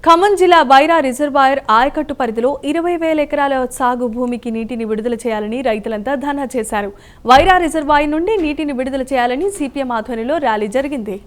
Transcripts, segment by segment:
ఖమ్మం జిల్లా వైరా రిజర్వాయర్ ఆయకట్టు పరిధిలో 20,000 ఎకరాల సాగు భూమికి నీటిని విడుదల చేయాలని రైతులంతా ధర్నా చేశారు. వైరా రిజర్వాయర్ నుండి నీటిని విడుదల చేయాలని సిపిఎం ఆధ్వర్యంలో ర్యాలీ జరిగింది.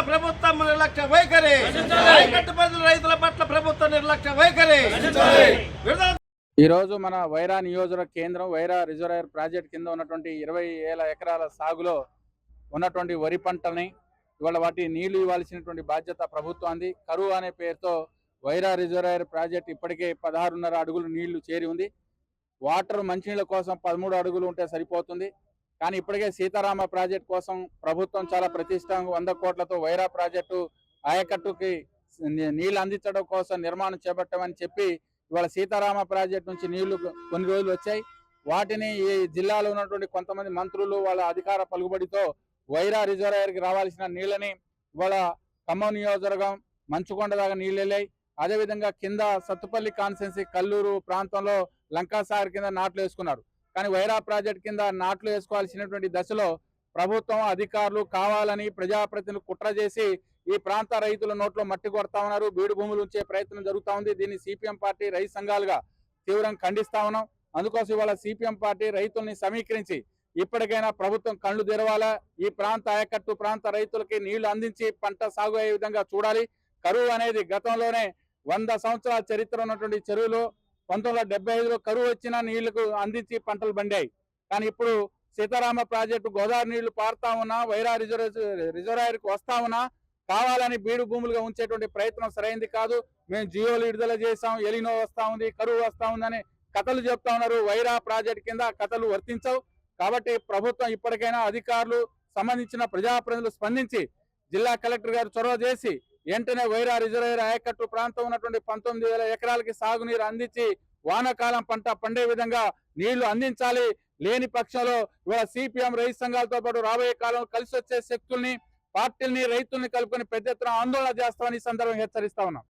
ప్రభుత్వం నిర్లక్ష్య వైఖరి, రైతుల పట్ల ప్రభుత్వ నిర్లక్ష్య వైఖరి. ఈరోజు మన వైరా నియోజక కేంద్రం వైరా రిజర్వాయర్ ప్రాజెక్ట్ కింద ఉన్నటువంటి 20,000 ఎకరాల సాగులో ఉన్నటువంటి వరి పంటని ఇవాళ వాటి నీళ్లు ఇవ్వాల్సినటువంటి బాధ్యత ప్రభుత్వానికి. కరువు అనే పేరుతో వైరా రిజర్వాయర్ ప్రాజెక్ట్ ఇప్పటికే 16.5 అడుగులు నీళ్లు చేరి ఉంది. వాటర్ మంచినీళ్ళ కోసం 13 అడుగులు ఉంటే సరిపోతుంది. కానీ ఇప్పటికే సీతారామ ప్రాజెక్ట్ కోసం ప్రభుత్వం చాలా ప్రతిష్టాత్మక 100 కోట్లతో వైరా ప్రాజెక్టు ఆయకట్టుకి నీళ్లు అందించడం కోసం నిర్మాణం చేపట్టామని చెప్పి ఇవాళ సీతారామ ప్రాజెక్ట్ నుంచి నీళ్లు కొన్ని రోజులు వచ్చాయి. వాటిని ఈ జిల్లాలో ఉన్నటువంటి కొంతమంది మంత్రులు వాళ్ళ అధికార పలుకుబడితో వైరా రిజర్వాయర్కి రావాల్సిన నీళ్ళని ఇవాళ ఖమ్మం నియోజకవర్గం మంచుకొండ దాకా నీళ్ళు వెళ్ళాయి. అదేవిధంగా కింద సత్తుపల్లి కాన్స్టిట్యున్సీ కల్లూరు ప్రాంతంలో లంకాసాగర్ కింద నాట్లు వేసుకున్నారు. కానీ వైరా ప్రాజెక్ట్ కింద నాట్లు వేసుకోవాల్సినటువంటి దశలో ప్రభుత్వం అధికారులు కావాలని ప్రజాప్రతినిధులు కుట్ర చేసి ఈ ప్రాంత రైతుల నోట్లో మట్టి కొడతా ఉన్నారు. బీడు భూములు ఉంచే ప్రయత్నం జరుగుతూ ఉంది. దీన్ని సిపిఎం పార్టీ రైతు సంఘాలుగా తీవ్రంగా ఖండిస్తా ఉన్నాం. అందుకోసం ఇవాళ సిపిఎం పార్టీ రైతుల్ని సమీకరించి ఇప్పటికైనా ప్రభుత్వం కళ్ళు తెరవాలా, ఈ ప్రాంత ఆయకట్టు ప్రాంత రైతులకి నీళ్లు అందించి పంట సాగు అయ్యే విధంగా చూడాలి. కరువు అనేది గతంలోనే 100 సంవత్సరాల చరిత్ర ఉన్నటువంటి చెరువులు 1975లో కరువు వచ్చినా నీళ్లకు అందించి పంటలు పండాయి. కానీ ఇప్పుడు సీతారామ ప్రాజెక్టు గోదావరి నీళ్లు పారుతా ఉన్నా, వైరా రిజర్వాయర్కి వస్తా ఉన్నా కావాలని బీడు భూములుగా ఉంచేటువంటి ప్రయత్నం సరైంది కాదు. మేము జియోలు విడుదల చేసాం, ఎలినో వస్తా ఉంది, కరువు వస్తా ఉందని కథలు చెప్తా ఉన్నారు. వైరా ప్రాజెక్ట్ కింద కథలు వర్తించవు. కాబట్టి ప్రభుత్వం ఇప్పటికైనా అధికారులు సంబంధించిన ప్రజాప్రతినిధులు స్పందించి జిల్లా కలెక్టర్ గారు చొరవ చేసి వెంటనే వైరా రిజర్వాయర్ ఆయకట్టు ప్రాంతం ఉన్నటువంటి 19,000 ఎకరాలకి సాగునీరు అందించి వానాకాలం పంట పండే విధంగా నీళ్లు అందించాలి. లేని పక్షంలో ఇవాళ సిపిఎం రైతు సంఘాలతో పాటు రాబోయే కాలంలో కలిసి వచ్చే శక్తుల్ని పార్టీల్ని రైతుల్ని కలుపుకొని పెద్ద ఎత్తున ఆందోళన చేస్తామని ఈ సందర్భంగా హెచ్చరిస్తా ఉన్నాం.